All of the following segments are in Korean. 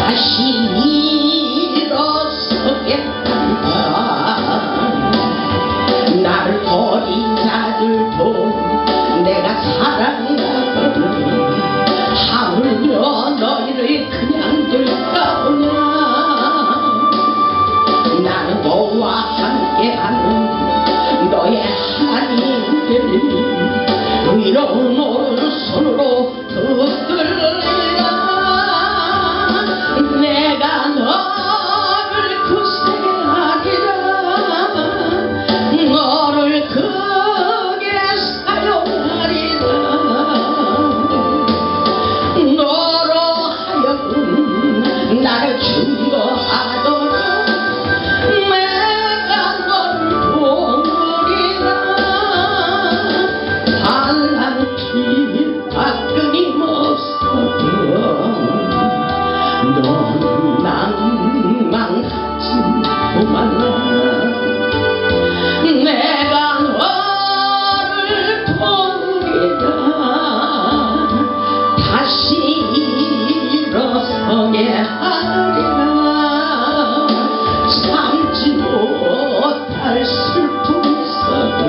다시 일어서겠다. 나를 버린 자들도 내가 사랑하거든. 하물며 너희를 그냥 둘까보냐. 나는 너와 함께하는 너의 하나님들이 의로운 오른손으로 붙들리라. 내가 너를 굳세게 하리라. 너를 크게 사용하리라. 너로 하여금 나를 증거하도록 내가 너를 도우리라. 반란피가 끊임없어도 너는 낭망하지 말라. 내가 너를 도우리라. 다시 일어서게 하리라. 참지 못할 슬픔이 있어도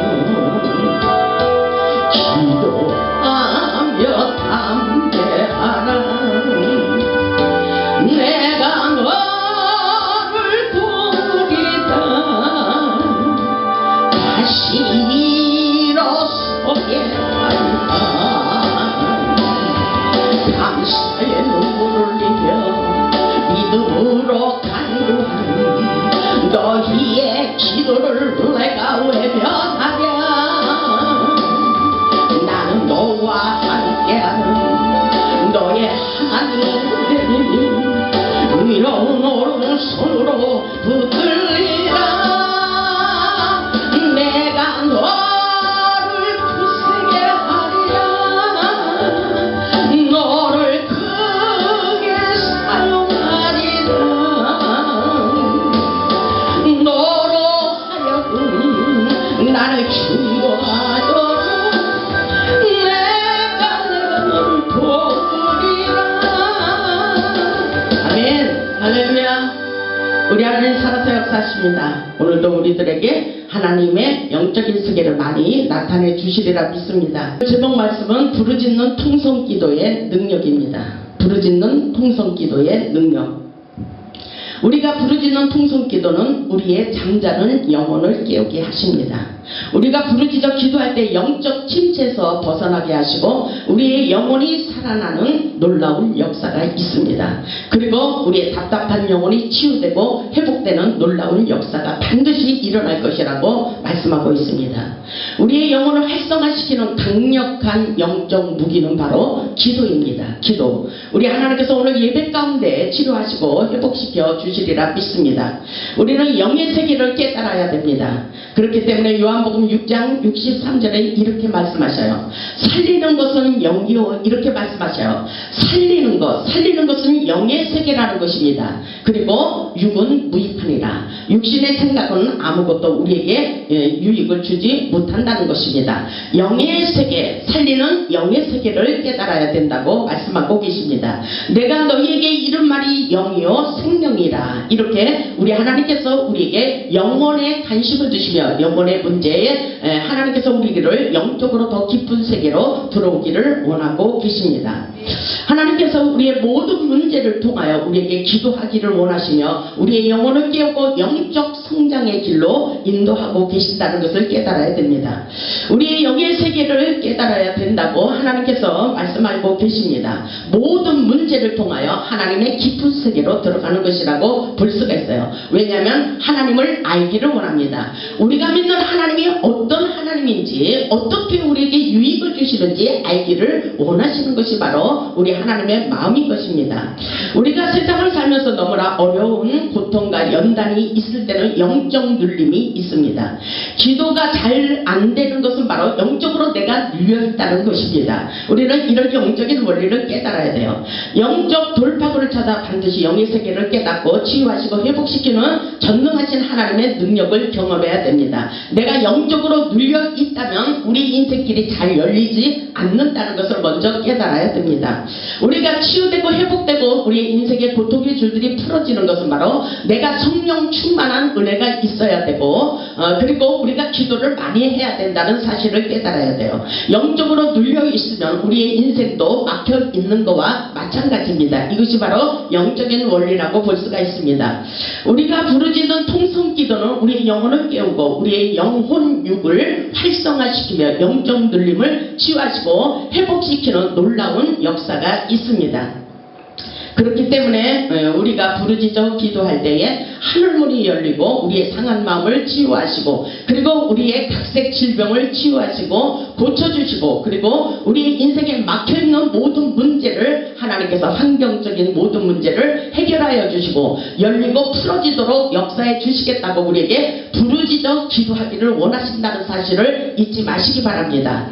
기도하며 담대하라. 내가 너를 도우리라. 다시 일어서게 하리라. 감사의 눈물을 흘리며 믿음으로 간구하는 너희의 기도를 내가 외면하랴. 나는 너와 함께하는 너의 하나님들이 의로운 오른손으로 붙들리라. 내가 너를 굳세게 하리라. 너를 크게 사용하리라. 너로 하여금 나를 증거하도록 내가 너를 도우리라. 아멘. 할렐루야. 우리 하나님 살아서 역사하십니다. 오늘도 우리들에게 하나님의 영적인 세계를 많이 나타내 주시리라 믿습니다. 제목 말씀은 부르짖는 통성기도의 능력입니다. 부르짖는 통성기도의 능력. 우리가 부르짖는 통성기도는 우리의 잠자는 영혼을 깨우게 하십니다. 우리가 부르짖어 기도할 때 영적 침체에서 벗어나게 하시고 우리의 영혼이 살아나는 놀라운 역사가 있습니다. 그리고 우리의 답답한 영혼이 치유되고 회복되는 놀라운 역사가 반드시 일어날 것이라고 말씀하고 있습니다. 우리의 영혼을 활성화시키는 강력한 영적 무기는 바로 기도입니다. 기도. 우리 하나님께서 오늘 예배 가운데 치료하시고 회복시켜 주시리라 믿습니다. 우리는 영의 세계를 깨달아야 됩니다. 그렇기 때문에 요한복음 6장 63절에 이렇게 말씀하셔요. 살리는 것은 영이요, 이렇게 말씀하셔요. 살리는 것은 영의 세계라는 것입니다. 그리고 육은 무익하니라. 육신의 생각은 아무것도 우리에게 유익을 주지 못한다는 것입니다. 영의 세계, 살리는 영의 세계를 깨달아야 된다고 말씀하고 계십니다. 내가 너희에게 이른 말이 영이요 생명이라. 이렇게 우리 하나님께서 우리에게 영혼에 관심을 두시며 영혼의 문제에 하나님께서 우리를 영적으로 더 깊은 세계로 들어오기를 원하고 계십니다. 하나님께서 우리의 모든 문제를 통하여 우리에게 기도하기를 원하시며 우리의 영혼을 깨우고 영적 성장의 길로 인도하고 계신다는 것을 깨달아야 됩니다. 우리의 영의 세계를 깨달아야 된다고 하나님께서 말씀하고 계십니다. 모든 문제를 통하여 하나님의 깊은 세계로 들어가는 것이라고 볼 수가 있어요. 왜냐하면 하나님을 알기를 원합니다. 우리가 믿는 하나님이 어떤 하나님인지, 어떻게 우리에게 유익을 주시는지 알기를 원하시는 것이 바로 우리 하나님의 마음인 것입니다. 우리가 세상을 살면서 너무나 어려운 고통과 연단이 있을 때는 영적 눌림이 있습니다. 기도가 잘 안 되는 것은 바로 영적으로 내가 눌려있다는 것입니다. 우리는 이런 영적인 원리를 깨달아야 돼요. 영적 돌파구를 찾아 반드시 영의 세계를 깨닫고 치유하시고 회복시키는 전능하신 하나님의 능력을 경험해야 됩니다. 내가 영적으로 눌려 있다면 우리 인생길이 잘 열리지 않는다는 것을 먼저 깨달아야 됩니다. 우리가 치유되고 회복되고 우리의 인생의 고통의 줄들이 풀어지는 것은 바로 내가 성령 충만한 은혜가 있어야 되고 그리고 우리가 기도를 많이 해야 된다는 사실을 깨달아야 돼요. 영적으로 눌려 있으면 우리의 인생도 막혀 있는 것과 마찬가지입니다. 이것이 바로 영적인 원리라고 볼 수가 있습니다. 우리가 부르짖는 통성 기도는 우리의 영혼을 깨우고 우리의 영혼육을 활성화시키며 영적 눌림을 치유하시고 회복시키는 놀라운 역사가 있습니다. 그렇기 때문에 우리가 부르짖어 기도할 때에 하늘문이 열리고 우리의 상한 마음을 치유하시고 그리고 우리의 각색 질병을 치유하시고 고쳐주시고 그리고 우리의 인생에 막혀있는 모든 문제를 하나님께서 환경적인 모든 문제를 해결하여 주시고 열리고 풀어지도록 역사해 주시겠다고 우리에게 부르짖어 기도하기를 원하신다는 사실을 잊지 마시기 바랍니다.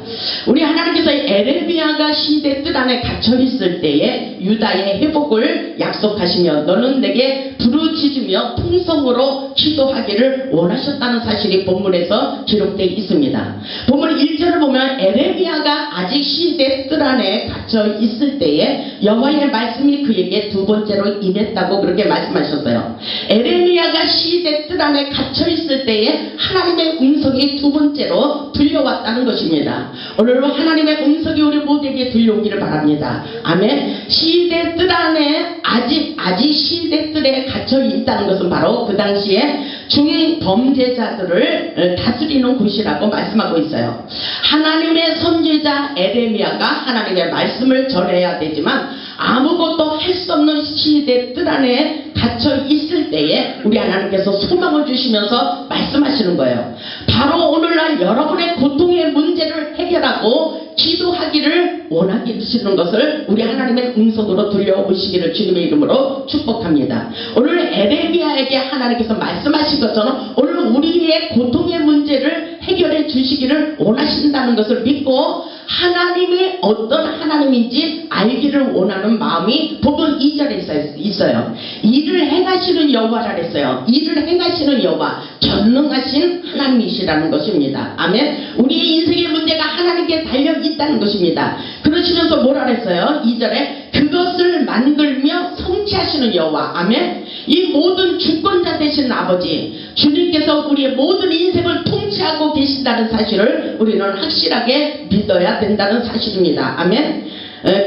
우리 하나님께서 에레미야가 시대 뜰 안에 갇혀있을 때에 유다의 회복을 약속하시며 너는 내게 부르짖으며 통성으로 기도하기를 원하셨다는 사실이 본문에서 기록되어 있습니다. 본문 1절을 보면 에레미야가 아직 시대 뜰 안에 갇혀 있을 때에 여호와의 말씀이 그에게 두 번째로 임했다고 그렇게 말씀하셨어요. 에레미야가 시대 뜰 안에 갇혀 있을 때에 하나님의 음성이 두 번째로 들려왔다는 것입니다. 오늘 하나님의 음성이 우리 모두에게 들려오기를 바랍니다. 아멘. 시대 뜰 안에 아직 시대 뜰에 갇혀 있다는 것은 바로 그 당시에 중인 범죄자들을 다스리는 곳이라고 말씀하고 있어요. 하나님의 선지자 에레미야가 하나님의 말씀을 전해야 되지만 아무것도 할 수 없는 시대 뜰 안에 갇혀 있을 때에 우리 하나님께서 소망을 주시면서 말씀하시는 거예요. 바로 오늘날 여러분의 고통의 문제를 해결하고 기도하기를 원하시는 것을 우리 하나님의 음성으로 들려오시기를 주님의 이름으로 축복합니다. 오늘 에레미야에게 하나님께서 말씀하신 것처럼 오늘 우리의 고통의 문제를 해결해 주시기를 원하신다는 것을 믿고 하나님이 어떤 하나님인지 알기를 원하는 마음이 본문 2절에 있어요. 일을 행하시는 여호와라 그랬어요. 일을 행하시는 여호와, 전능하신 하나님이시라는 것입니다. 아멘. 우리의 인생의 문제가 하나님께 달려 있다는 것입니다. 그러시면서 뭐라 그랬어요? 2절에 그것을 만들며 성취하시는 여호와. 아멘. 이 모든 주권자 되시는 아버지 주님께서 우리의 모든 인생을 통치하고 계신다는 사실을 우리는 확실하게 믿어야 된다는 사실입니다. 아멘.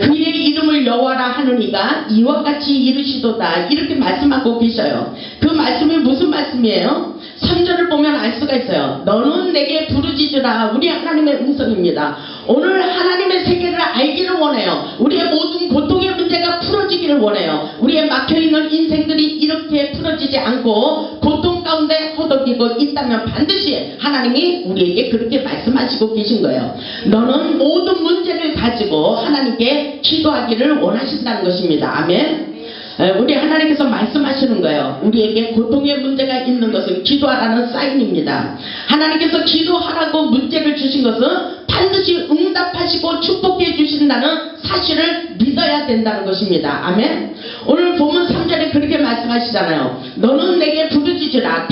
그의 이름을 여호와라 하느니가 이와 같이 이르시도다 이렇게 말씀하고 계셔요. 그 말씀이 무슨 말씀이에요? 3절을 보면 알 수가 있어요. 너는 내게 부르짖으라. 우리 하나님의 음성입니다. 오늘 하나님의 세계를 알기를 원해요. 우리의 모든 고통의 문제가 풀어지기를 원해요. 우리의 막혀있는 인생들이 이렇게 풀어지지 않고 고통 가운데 허덕이고 있다면 반드시 하나님이 우리에게 그렇게 말씀하시고 계신 거예요. 너는 모든 문제를 가지고 하나님께 기도하기를 원하신다는 것입니다. 아멘. 우리 하나님께서 말씀하시는 거예요. 우리에게 고통의 문제가 있는 것은 기도하라는 사인입니다. 하나님께서 기도하라고 문제를 주신 것은 반드시 응답하시고 축복해 주신다는 사실을 믿어야 된다는 것입니다. 아멘. 오늘 본문 3절에 그렇게 말씀하시잖아요. 너는 내게 부르짖으라.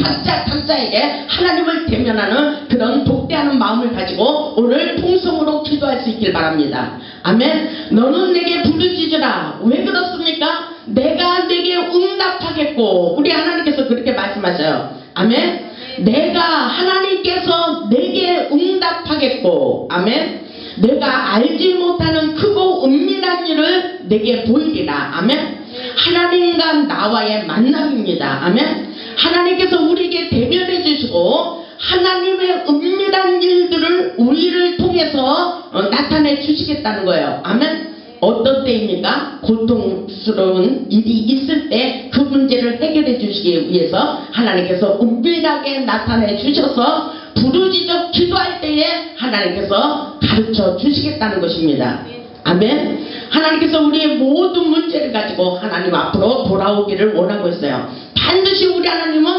각자에게 하나님을 대면하는 그런 독대하는 마음을 가지고 오늘 통성으로 기도할 수 있길 바랍니다. 아멘. 너는 내게 부르짖으라. 왜 그렇습니까? 내가 내게 응답하겠고 우리 하나님께서 그렇게 말씀하셔요. 아멘. 내가 하나님께서 내게 응답하겠고 아멘. 내가 알지 못하는 크고 은밀한 일을 내게 보이리라. 아멘. 하나님과 나와의 만남입니다. 아멘. 하나님께서 우리에게 대면해 주시고 하나님의 은밀한 일들을 우리를 통해서 나타내 주시겠다는 거예요. 아멘. 어떤 때입니까? 고통스러운 일이 있을 때 그 문제를 해결해 주시기 위해서 하나님께서 은밀하게 나타내 주셔서 부르짖어 기도할 때에 하나님께서 가르쳐 주시겠다는 것입니다. 아멘. 하나님께서 우리의 모든 문제를 가지고 하나님 앞으로 돌아오기를 원하고 있어요. 반드시 우리 하나님은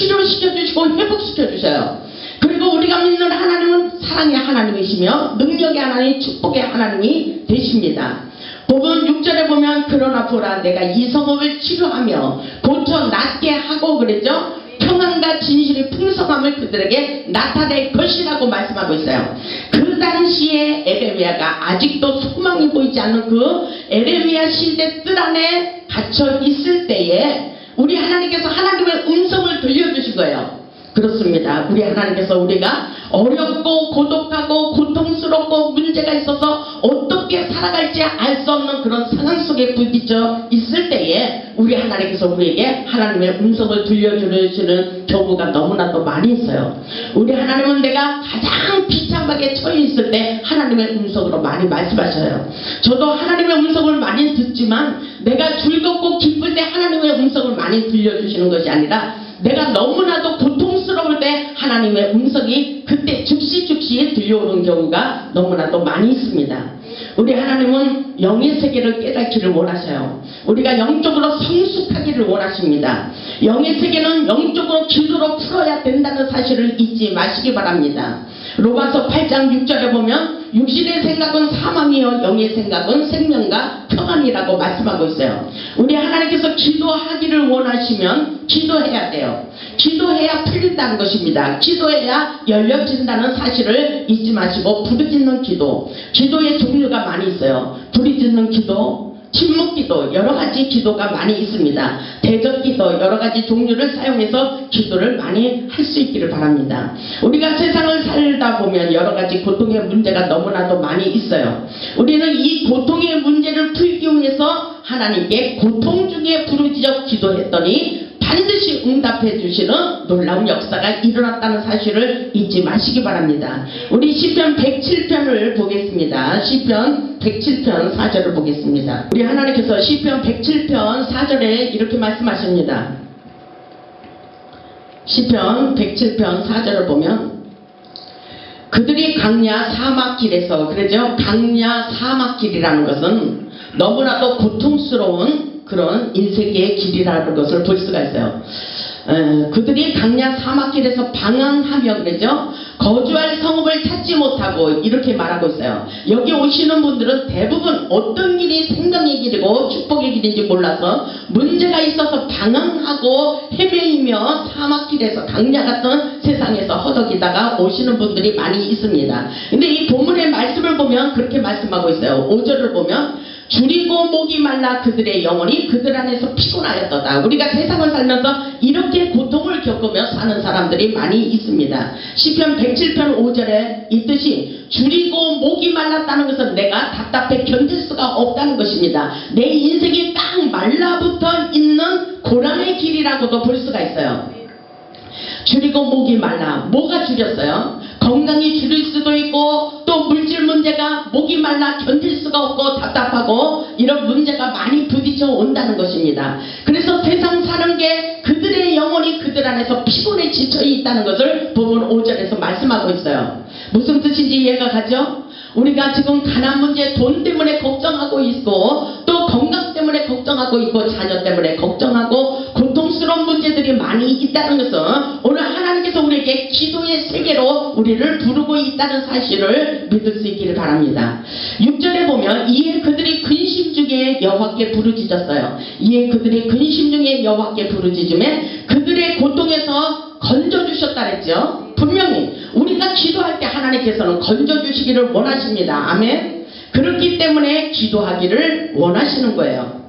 치료시켜 주시고 회복시켜 주셔요. 그리고 우리가 믿는 하나님은 사랑의 하나님이시며 능력의 하나님, 축복의 하나님이 되십니다. 복음 6절에 보면 그러나 보라 내가 이 성읍을 치료하며 고쳐 낫게 하고 그랬죠. 평안과 진실의 풍성함을 그들에게 나타낼 것이라고 말씀하고 있어요. 그 당시에 에레미야가 아직도 소망이 보이지 않는 그 에레미야 시대 뜰 안에 갇혀 있을 때에 우리 하나님께서 하나님의 음성을 들려주신 거예요. 그렇습니다. 우리 하나님께서 우리가 어렵고 고독하고 고통스럽고 문제가 있어서 어떻게 살아갈지 알 수 없는 그런 상황 속에 부딪혀 있을 때에 우리 하나님께서 우리에게 하나님의 음성을 들려주시는 경우가 너무나도 많이 있어요. 우리 하나님은 내가 가장 비참하게 처해 있을 때 하나님의 음성으로 많이 말씀하셔요. 저도 하나님의 음성을 많이 듣지만 내가 즐겁고 기쁠 때 하나님의 음성을 많이 들려주시는 것이 아니라 내가 너무나도 고통스러울 때 하나님의 음성이 그때 즉시 들려오는 경우가 너무나도 많이 있습니다. 우리 하나님은 영의 세계를 깨닫기를 원하셔요. 우리가 영적으로 성숙하기를 원하십니다. 영의 세계는 영적으로 기도로 풀어야 된다는 사실을 잊지 마시기 바랍니다. 로마서 8장 6절에 보면 육신의 생각은 사망이요 영의 생각은 생명과 평안이라고 말씀하고 있어요. 우리 하나님께서 기도하기를 원하시면 기도해야 돼요. 기도해야 풀린다는 것입니다. 기도해야 열려진다는 사실을 잊지 마시고 부르짖는 기도, 기도의 종류가 많이 있어요. 부르짖는 기도, 침묵 기도, 여러 가지 기도가 많이 있습니다. 대적 기도, 여러 가지 종류를 사용해서 기도를 많이 할 수 있기를 바랍니다. 우리가 세상을 살다 보면 여러 가지 고통의 문제가 너무나도 많이 있어요. 우리는 이 고통의 문제를 풀기 위해서 하나님께 고통 중에 부르짖어 기도했더니 반드시 응답해 주시는 놀라운 역사가 일어났다는 사실을 잊지 마시기 바랍니다. 우리 시편 107편을 보겠습니다. 시편 107편 4절을 보겠습니다. 우리 하나님께서 시편 107편 4절에 이렇게 말씀하십니다. 시편 107편 4절을 보면 그들이 강야 사막길에서, 그러죠? 강야 사막길이라는 것은 너무나도 고통스러운 그런 인생의 길이라는 것을 볼 수가 있어요. 그들이 강야 사막길에서 방황하며, 그러죠? 거주할 성읍을 찾지 못하고 이렇게 말하고 있어요. 여기 오시는 분들은 대부분 어떤 길이 생명의 길이고 축복의 길인지 몰라서 문제가 있어서 방황하고 헤매이며 사막길에서 강야 같은 세상에서 허덕이다가 오시는 분들이 많이 있습니다. 근데 이 본문의 말씀을 보면 그렇게 말씀하고 있어요. 5절을 보면 줄이고 목이 말라 그들의 영혼이 그들 안에서 피곤하였도다. 우리가 세상을 살면서 이렇게 고통을 겪으며 사는 사람들이 많이 있습니다. 시편 107편 5절에 있듯이 줄이고 목이 말랐다는 것은 내가 답답해 견딜 수가 없다는 것입니다. 내 인생이 딱 말라붙어 있는 고난의 길이라고도 볼 수가 있어요. 줄이고 목이 말라. 뭐가 줄였어요? 건강이 줄일 수도 있고 또 물질 문제가 목이 말라 견딜 수가 없고 답답하고 이런 문제가 많이 부딪혀 온다는 것입니다. 그래서 세상 사는 게 그들의 영혼이 그들 안에서 피곤에 지쳐 있다는 것을 본문 5절에서 말씀하고 있어요. 무슨 뜻인지 이해가 가죠? 우리가 지금 가난 문제, 돈 때문에 걱정하고 있고 또 건강 때문에 걱정하고 있고 자녀 때문에 걱정하고 고통스러운 문제들이 많이 있다는 것은 오늘 하나님께서 우리에게 기도의 세계로 우리를 부르고 있다는 사실을 믿을 수 있기를 바랍니다. 6절에 보면 이에 그들이 근심 중에 여호와께 부르짖었어요. 이에 그들이 근심 중에 여호와께 부르짖음에 그들의 고통에서 건져주셨다 그랬죠. 분명히 우리가 기도할 때 하나님께서는 건져주시기를 원하십니다. 아멘. 그렇기 때문에 기도하기를 원하시는 거예요.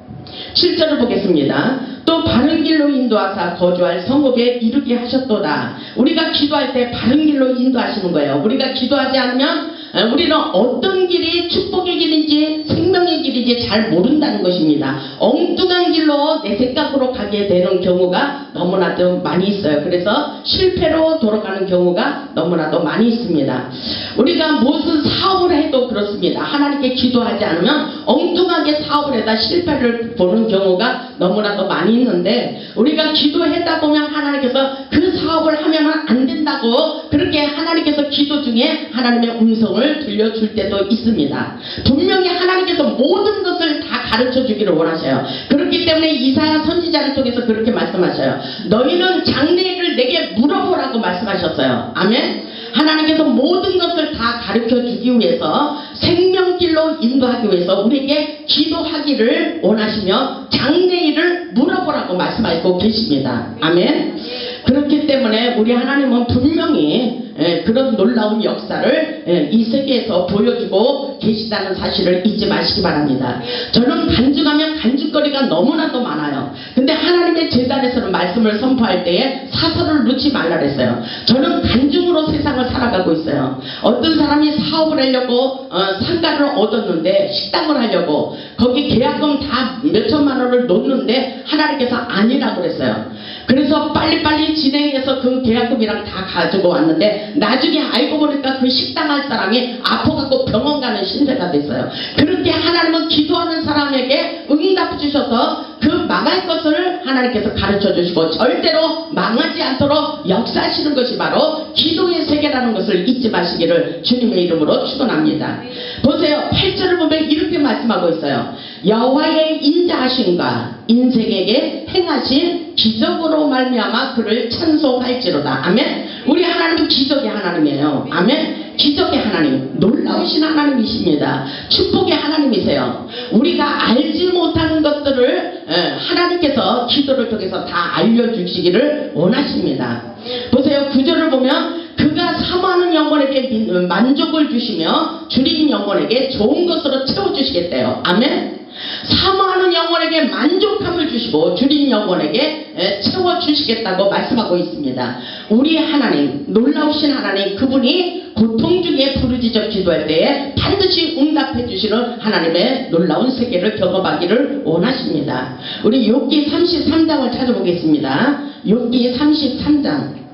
7절을 보겠습니다. 또 바른 길로 인도하사 거주할 성읍에 이르게 하셨도다. 우리가 기도할 때 바른 길로 인도하시는 거예요. 우리가 기도하지 않으면 우리는 어떤 길이 축복의 길인지 생명의 길인지 잘 모른다는 것입니다. 엉뚱한 길로 내 생각으로 가게 되는 경우가 너무나도 많이 있어요. 그래서 실패로 돌아가는 경우가 너무나도 많이 있습니다. 우리가 무슨 사업을 해도 그렇습니다. 하나님께 기도하지 않으면 엉뚱하게 사업을 해다 실패를 보는 경우가 너무나도 많이 있는데 우리가 기도했다 보면 하나님께서 그 사업을 하면 안 된다고 그렇게 하나님께서 기도 중에 하나님의 음성을 들려줄 때도 있습니다. 분명히 하나님께서 모든 것을 다 가르쳐 주기를 원하셔요. 그렇기 그렇기 때문에 이사야 선지자를 통해서 그렇게 말씀하셔요. 너희는 장래일을 내게 물어보라고 말씀하셨어요. 아멘. 하나님께서 모든 것을 다 가르쳐 주기 위해서 생명길로 인도하기 위해서 우리에게 기도하기를 원하시며 장래일을 물어보라고 말씀하고 계십니다. 아멘. 그렇기 때문에 우리 하나님은 분명히 그런 놀라운 역사를 이 세계에서 보여주고 계시다는 사실을 잊지 마시기 바랍니다. 저는 간증하면 간증거리가 너무나도 많아요. 근데 하나님의 제단에서는 말씀을 선포할 때에 사설을 놓지 말라 그랬어요. 저는 간증으로 세상을 살아가고 있어요. 어떤 사람이 사업을 하려고 상가를 얻었는데 식당을 하려고 거기 계약금 다 몇천만 원을 놓는데 하나님께서 아니라고 그랬어요. 그래서 빨리빨리 진행해서 그 계약금이랑 다 가지고 왔는데 나중에 알고 보니까 그 식당 할 사람이 아파갖고 병원 가는 신세가 됐어요. 그렇게 하나님은 기도하는 사람에게 응답 주셔서 그 망할 것을 하나님께서 가르쳐 주시고 절대로 망하지 않도록 역사하시는 것이 바로 기도의 세계라는 것을 잊지 마시기를 주님의 이름으로 축원합니다. 보세요. 8절을 보면 이렇게 말씀하고 있어요. 여호와의 인자하심과 인생에게 행하신 기적으로 말미암아 그를 찬송할지로다. 아멘. 우리 하나님은 기적의 하나님이에요. 아멘. 기적의 하나님, 놀라우신 하나님이십니다. 축복의 하나님이세요. 우리가 알지 못하는 것들을 하나님께서 기도를 통해서 다 알려주시기를 원하십니다. 보세요. 9절을 보면 그가 사모하는 영혼에게 만족을 주시며 줄인 영혼에게 좋은 것으로 채워주시겠대요. 아멘. 사모하는 영혼에게 만족함을 주시고 줄인 영혼에게 채워주시겠다고 말씀하고 있습니다. 우리 하나님, 놀라우신 하나님, 그분이 고통 중에 부르짖어 기도할 때에 반드시 응답해 주시는 하나님의 놀라운 세계를 경험하기를 원하십니다. 우리 욥기 33장을 찾아보겠습니다. 욥기 33장.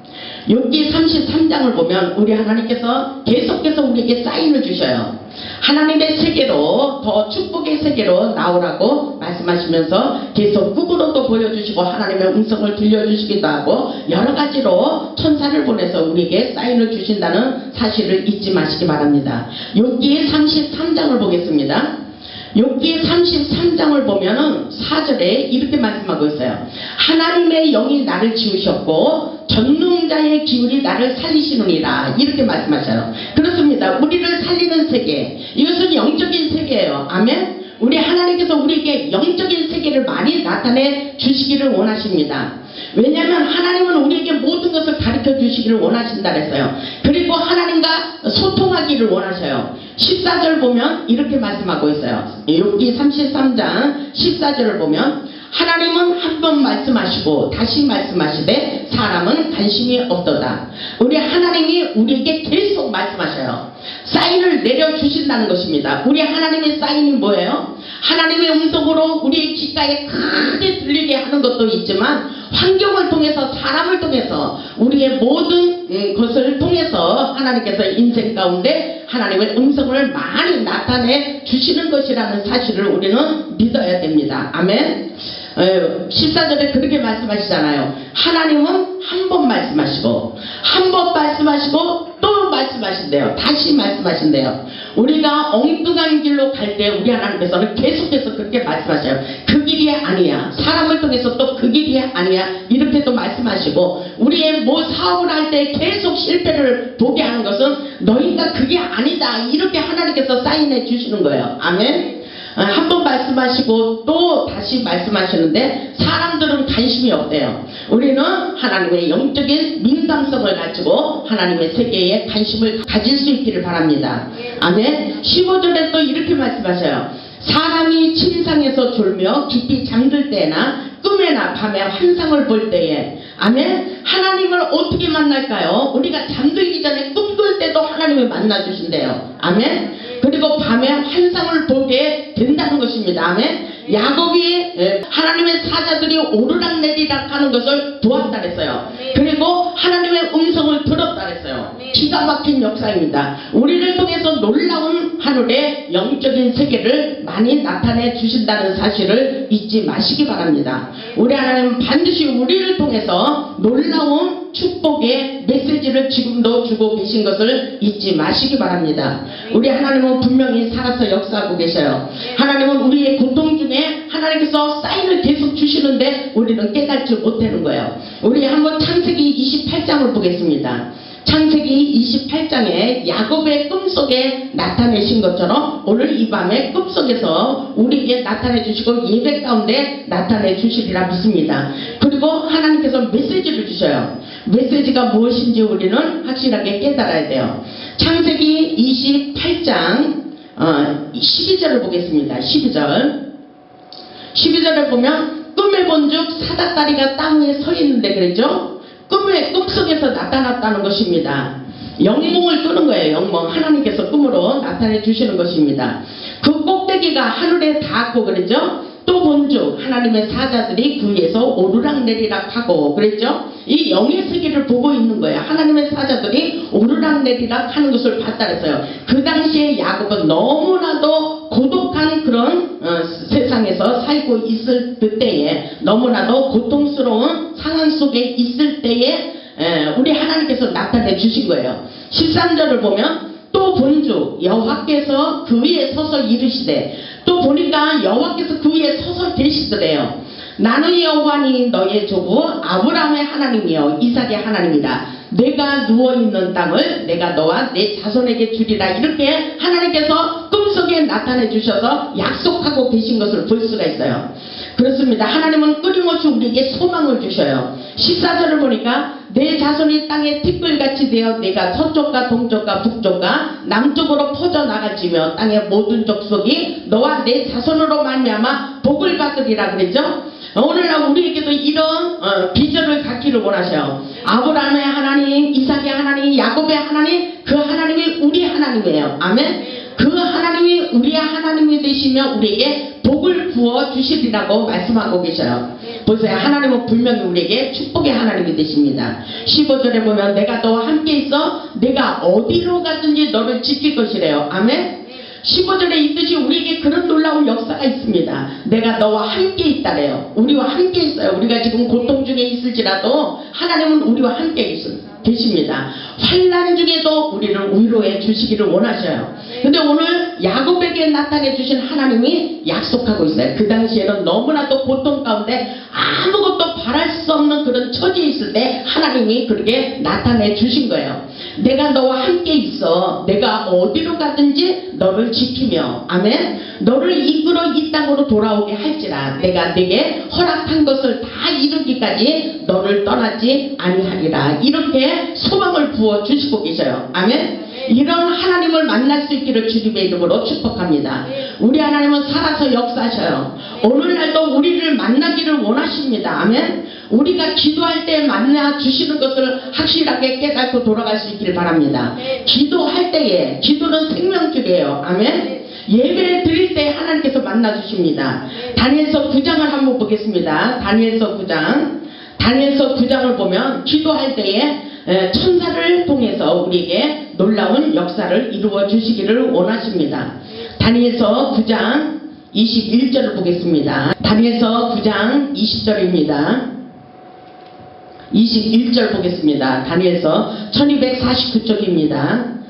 욥기 33장을 보면 우리 하나님께서 계속해서 우리에게 사인을 주셔요. 하나님의 세계로, 더 축복의 세계로 나오라고 말씀하시면서 계속 꿈으로도 보여주시고 하나님의 음성을 들려주시기도 하고 여러 가지로 천사를 보내서 우리에게 사인을 주신다는 사실을 잊지 마시기 바랍니다. 욥기 33장을 보겠습니다. 욥기 33장을 보면은 4절에 이렇게 말씀하고 있어요. 하나님의 영이 나를 지우셨고 전능자의 기운이 나를 살리시느니라. 이렇게 말씀하셔요. 그렇습니다. 우리를 살리는 세계, 이것은 영적인 세계예요. 아멘. 우리 하나님께서 우리에게 영적인 세계를 많이 나타내 주시기를 원하십니다. 왜냐하면 하나님은 우리에게 모든 것을 가르쳐 주시기를 원하신다 그랬어요. 그리고 하나님과 소통하기를 원하셔요. 14절 보면 이렇게 말씀하고 있어요. 욥기 33장 14절을 보면 하나님은 한 번 말씀하시고 다시 말씀하시되 사람은 관심이 없도다. 우리 하나님이 우리에게 계속 말씀하셔요. 사인을 내려주신다는 것입니다. 우리 하나님의 사인이 뭐예요? 하나님의 음성으로 우리의 귓가에 크게 들리게 하는 것도 있지만 환경을 통해서, 사람을 통해서, 우리의 모든 것을 통해서 하나님께서 인생 가운데 하나님의 음성을 많이 나타내 주시는 것이라는 사실을 우리는 믿어야 됩니다. 아멘. 14절에 그렇게 말씀하시잖아요. 하나님은 한 번 말씀하시고 한 번 말씀하시고 또 말씀하신대요. 다시 말씀하신대요. 우리가 엉뚱한 길로 갈 때 우리 하나님께서는 계속해서 그렇게 말씀하셔요. 그 길이 아니야. 사람을 통해서 또 그 길이 아니야. 이렇게 또 말씀하시고 우리의 뭐 사업을 할 때 계속 실패를 보게 하는 것은 너희가 그게 아니다. 이렇게 하나님께서 사인해 주시는 거예요. 아멘. 한 번 말씀하시고 또 다시 말씀하시는데 사람들은 관심이 없대요. 우리는 하나님의 영적인 민감성을 가지고 하나님의 세계에 관심을 가질 수 있기를 바랍니다. 아멘. 15절에 또 이렇게 말씀하셔요. 사람이 침상에서 졸며 깊이 잠들 때나 꿈에나 밤에 환상을 볼 때에, 아멘. 하나님을 어떻게 만날까요? 우리가 잠들기 전에 꿈꿀 때도 하나님을 만나주신대요. 아멘. 그리고 밤에 환상을 보게 된다는 것입니다. 아멘. 야곱이 하나님의 사자들이 오르락내리락 하는 것을 보았다 그랬어요. 그리고 하나님의 음성을 들었다 그랬어요. 기가 막힌 역사입니다. 우리를 통해서 놀라운 하늘의 영적인 세계를 많이 나타내 주신다는 사실을 잊지 마시기 바랍니다. 우리 하나님은 반드시 우리를 통해서 놀라운 축복의 메시지를 지금도 주고 계신 것을 잊지 마시기 바랍니다. 우리 하나님은 분명히 살아서 역사하고 계셔요. 하나님은 우리의 고통 중에 하나님께서 사인을 계속 주시는데 우리는 깨닫지 못하는 거예요. 우리 한번 창세기 28장을 보겠습니다. 창세기 28장에 야곱의 꿈속에 나타내신 것처럼 오늘 이 밤에 꿈속에서 우리에게 나타내 주시고 예배 가운데 나타내 주시리라 믿습니다. 그리고 하나님께서 메시지를 주셔요. 메시지가 무엇인지 우리는 확실하게 깨달아야 돼요. 창세기 28장 12절을 보겠습니다. 12절을 보면 꿈에 본즉 사닥다리가 땅 위에 서 있는데 그랬죠? 꿈속에서 나타났다는 것입니다. 영몽을 꾸는 거예요. 영몽. 하나님께서 꿈으로 나타내 주시는 것입니다. 그 꼭대기가 하늘에 닿았고 그랬죠? 또 본즉 하나님의 사자들이 그 위에서 오르락내리락 하고 그랬죠? 이 영의 세계를 보고 있는 거예요. 하나님의 사자들이 오르락내리락 하는 것을 봤다 그랬어요. 그 당시에 야곱은 너무나도 고독한 그런 세상에서 살고 있을 그때에 너무나도 고통스러운 상황 속에 있을 때에 우리 하나님께서 나타내 주신 거예요. 13절을 보면 또 본즉 여호와께서 그 위에 서서 이르시되 또 보니까 여호와께서 그 위에 서서 계시더래요. 나는 여호와니 너의 조부 아브라함의 하나님이여 이삭의 하나님이라. 내가 누워있는 땅을 내가 너와 내 자손에게 주리라. 이렇게 하나님께서 꿈속에 나타내 주셔서 약속하고 계신 것을 볼 수가 있어요. 그렇습니다. 하나님은 끊임없이 우리에게 소망을 주셔요. 14절을 보니까 내 자손이 땅에 티끌같이 되어 내가 서쪽과 동쪽과 북쪽과 남쪽으로 퍼져나갈지며 땅의 모든 족속이 너와 내 자손으로 말미암아 복을 받으리라 그랬죠. 오늘날 우리에게도 이런 비전을 갖기를 원하셔요. 아브라함의 하나님, 이삭의 하나님, 야곱의 하나님, 그 하나님이 우리 하나님이에요. 아멘. 그 하나님이 우리의 하나님이 되시며 우리에게 복을 부어 주시리라고 말씀하고 계셔요. 보세요. 하나님은 분명히 우리에게 축복의 하나님이 되십니다. 15절에 보면 내가 너와 함께 있어 내가 어디로 가든지 너를 지킬 것이래요. 아멘. 15절에 있듯이 우리에게 그런 놀라운 역사가 있습니다. 내가 너와 함께 있다래요. 우리와 함께 있어요. 우리가 지금 고통 중에 있을지라도 하나님은 우리와 함께 계십니다. 환난 중에도 우리를 위로해 주시기를 원하셔요. 근데 오늘 야곱에게 나타내 주신 하나님이 약속하고 있어요. 그 당시에는 너무나도 고통 가운데 아무것도 바랄 수 없는 그런 처지에 있을 때 하나님이 그렇게 나타내 주신 거예요. 내가 너와 함께 있어 내가 어디로 가든지 너를 지키며 아멘. 너를 이끌어 이 땅으로 돌아오게 할지라 내가 네게 허락한 것을 다 이루기까지 너를 떠나지 아니하리라. 이렇게 소망을 부어 주시고 계셔요. 아멘. 이런 하나님을 만날 수 있기를 주님의 이름으로 축복합니다. 우리 하나님은 살아서 역사하셔요. 오늘날도 우리를 만나기를 원하십니다. 아멘. 우리가 기도할 때 만나 주시는 것을 확실하게 깨닫고 돌아갈 수 있기를 바랍니다. 기도할 때에 기도는 생명줄이에요. 아멘. 예배 드릴 때 하나님께서 만나 주십니다. 다니엘서 9장을 한번 보겠습니다. 다니엘서 9장을 보면 기도할 때에 천사를 통해서 우리에게 놀라운 역사를 이루어 주시기를 원하십니다. 다니엘서 9장 21절을 보겠습니다. 다니엘서 9장 20절입니다. 21절 보겠습니다. 다니엘서 1249쪽입니다.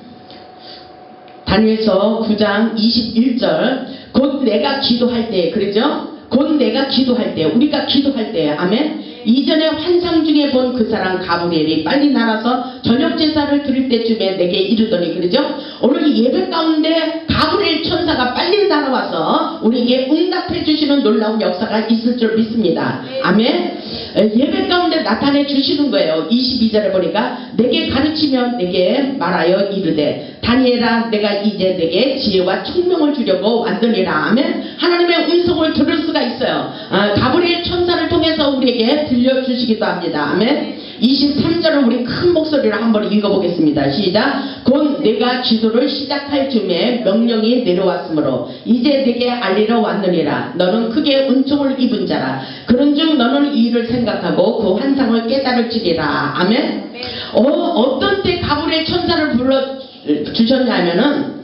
다니엘서 9장 21절 곧 내가 기도할 때 그러죠? 곧 내가 기도할 때 우리가 기도할 때 아멘. 이전에 환상 중에 본 그 사람 가브리엘이 빨리 날아서 저녁 제사를 드릴 때쯤에 내게 이르더니 그러죠? 오늘 예배 가운데 가브리엘 천사가 빨리 날아와서 우리에게 응답해 주시는 놀라운 역사가 있을 줄 믿습니다. 아멘. 예배 가운데 나타내 주시는 거예요. 22절에 보니까 내게 가르치며 내게 말하여 이르되 다니엘아 내가 이제 내게 지혜와 총명을 주려고 왔느니라. 아멘. 하나님의 음성을 들을 수가 있어요. 가브리엘 천사를 통해서 우리에게 들려주시기도 합니다. 아멘. 23절을 우리 큰 목소리로 한번 읽어보겠습니다. 시작. 곧 내가 기도를 시작할 즈음에 명령이 내려왔으므로 이제 내게 알리러 왔느니라. 너는 크게 은총을 입은 자라. 그런즉 너는 이 일을 생각하고 그 환상을 깨달을지리라. 아멘. 어떤 때 가브리엘 천사를 불러주셨냐면은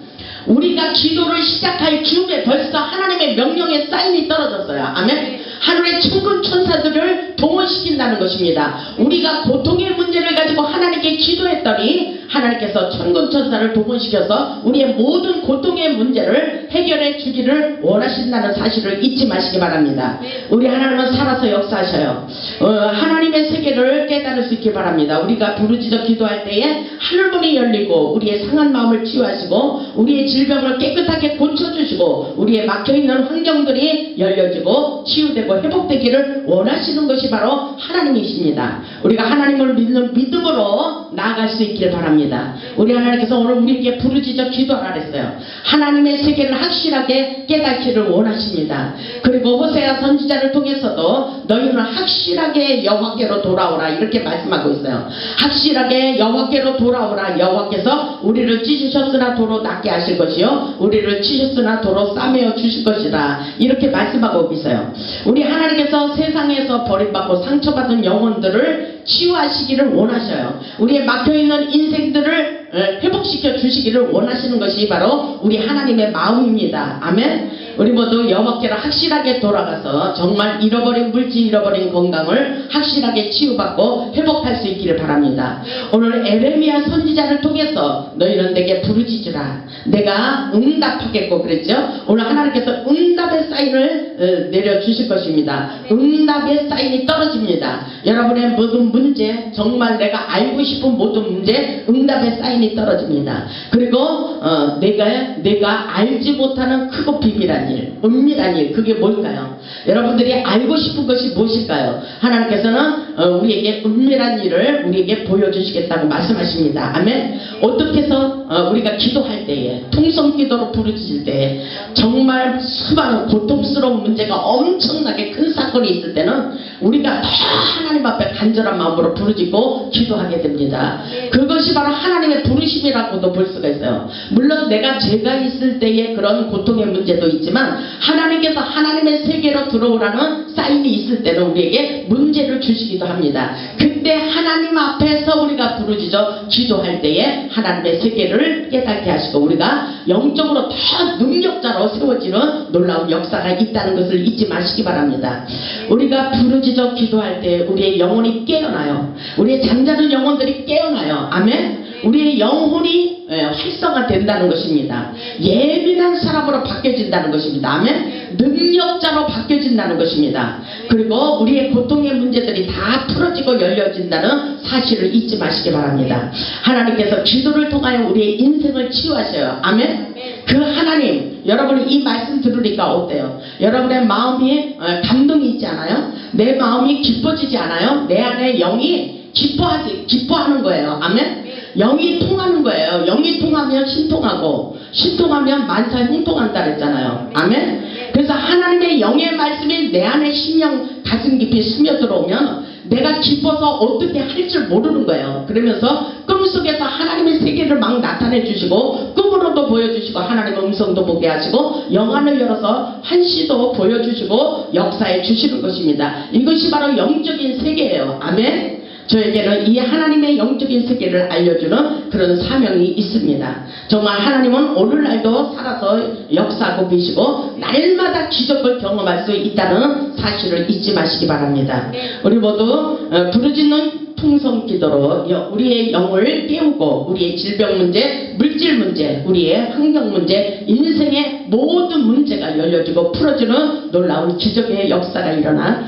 우리가 기도를 시작할 즈음에 벌써 하나님의 명령의 사인이 떨어졌어요. 아멘. 하늘의 천군 천사들을 동원시킨다는 것입니다. 우리가 고통의 문제를 가지고 하나님께 기도했더니 하나님께서 천군천사를 동원시켜서 우리의 모든 고통의 문제를 해결해 주기를 원하신다는 사실을 잊지 마시기 바랍니다. 우리 하나님은 살아서 역사하셔요. 하나님의 세계를 깨달을 수 있기 바랍니다. 우리가 부르짖어 기도할 때에 하늘문이 열리고 우리의 상한 마음을 치유하시고 우리의 질병을 깨끗하게 고쳐주시고 우리의 막혀있는 환경들이 열려지고 치유되고 회복되기를 원하시는 것이 바로 하나님이십니다. 우리가 하나님을 믿는 믿음으로 나아갈 수 있기를 바랍니다. 우리 하나님께서 오늘 우리에게 부르짖어 기도하라 그랬어요. 하나님의 세계를 확실하게 깨닫기를 원하십니다. 그리고 호세아 선지자를 통해서도 너희는 확실하게 여호와께로 돌아오라 이렇게 말씀하고 있어요. 확실하게 여호와께로 돌아오라. 여호와께서 우리를 찢으셨으나 도로 낫게 하실 것이요 우리를 치셨으나 도로 싸매어 주실 것이라 이렇게 말씀하고 있어요. 우리 하나님께서 세상에서 버림받고 상처받은 영혼들을 치유하시기를 원하셔요. 우리의 막혀있는 인생들을 회복시켜 주시기를 원하시는 것이 바로 우리 하나님의 마음입니다. 아멘. 우리 모두 여호와께로 확실하게 돌아가서 정말 잃어버린 물질, 잃어버린 건강을 확실하게 치유받고 회복할 수 있기를 바랍니다. 오늘 에레미야 선지자를 통해서 너희는 내게 부르짖으라. 내가 응답하겠고 그랬죠. 오늘 하나님께서 응답의 사인을 내려주실 것입니다. 응답의 사인이 떨어집니다. 여러분의 모든 문제, 정말 내가 알고 싶은 모든 문제 응답의 사인이 떨어집니다. 그리고 내가 알지 못하는 크고 비밀한 일, 은밀한 일, 그게 뭘까요? 여러분들이 알고 싶은 것이 무엇일까요? 하나님께서는 우리에게 은밀한 일을 우리에게 보여주시겠다고 말씀하십니다. 아멘. 어떻게 해서 우리가 기도할 때에, 통성 기도로 부르짖을 때에 정말 수많은 고통스러운 문제가 엄청나게 큰 사건이 있을 때는 우리가 더 하나님 앞에 간절한 마음으로 부르짖고 기도하게 됩니다. 그것이 바로 하나님의 부르심이라고도 볼 수가 있어요. 물론 내가 죄가 있을 때의 그런 고통의 문제도 있지만 하나님께서 하나님의 세계로 들어오라는 사인이 있을 때는 우리에게 문제를 주시기도 합니다. 그때 하나님 앞에서 우리가 부르짖어 기도할 때에 하나님의 세계를 깨닫게 하시고 우리가 영적으로 더 능력자로 세워지는 놀라운 역사가 있다는 것을 잊지 마시기 바랍니다. 우리가 부르짖어 기도할 때 우리의 영혼이 깨어나요. 우리의 잠자는 영혼들이 깨어나요. 아멘. 우리의 영혼이 활성화된다는 것입니다. 예민한 사람으로 바뀌어진다는 것입니다. 아멘. 능력자로 바뀌어진다는 것입니다. 그리고 우리의 고통의 문제들이 다 풀어지고 열려진다는 사실을 잊지 마시기 바랍니다. 하나님께서 기도를 통하여 우리의 인생을 치유하셔요. 아멘. 그 하나님, 여러분이 이 말씀 들으니까 어때요? 여러분의 마음이 감동이 있지 않아요? 내 마음이 기뻐지지 않아요? 내 안에 영이 기뻐하는 거예요. 아멘. 영이 통하는 거예요. 영이 통하면 신통하고 신통하면 만사 hin통한다 그랬잖아요. 아멘. 그래서 하나님의 영의 말씀이 내 안에 심령 가슴 깊이 스며들어오면 내가 기뻐서 어떻게 할 줄 모르는 거예요. 그러면서 꿈속에서 하나님의 세계를 막 나타내 주시고 꿈으로도 보여주시고 하나님의 음성도 보게 하시고 영안을 열어서 환시도 보여주시고 역사해 주시는 것입니다. 이것이 바로 영적인 세계예요. 아멘. 저에게는 이 하나님의 영적인 세계를 알려주는 그런 사명이 있습니다. 정말 하나님은 오늘날도 살아서 역사하고 계시고 날마다 기적을 경험할 수 있다는 사실을 잊지 마시기 바랍니다. 우리 모두 부르짖는 통성 기도로 우리의 영을 깨우고 우리의 질병 문제, 물질 문제, 우리의 환경 문제, 인생의 모든 문제가 열려지고 풀어지는 놀라운 기적의 역사가 일어나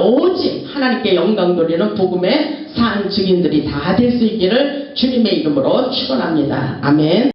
오직 하나님께 영광 돌리는 복음의 산 증인들이 다 될 수 있기를 주님의 이름으로 축원합니다. 아멘.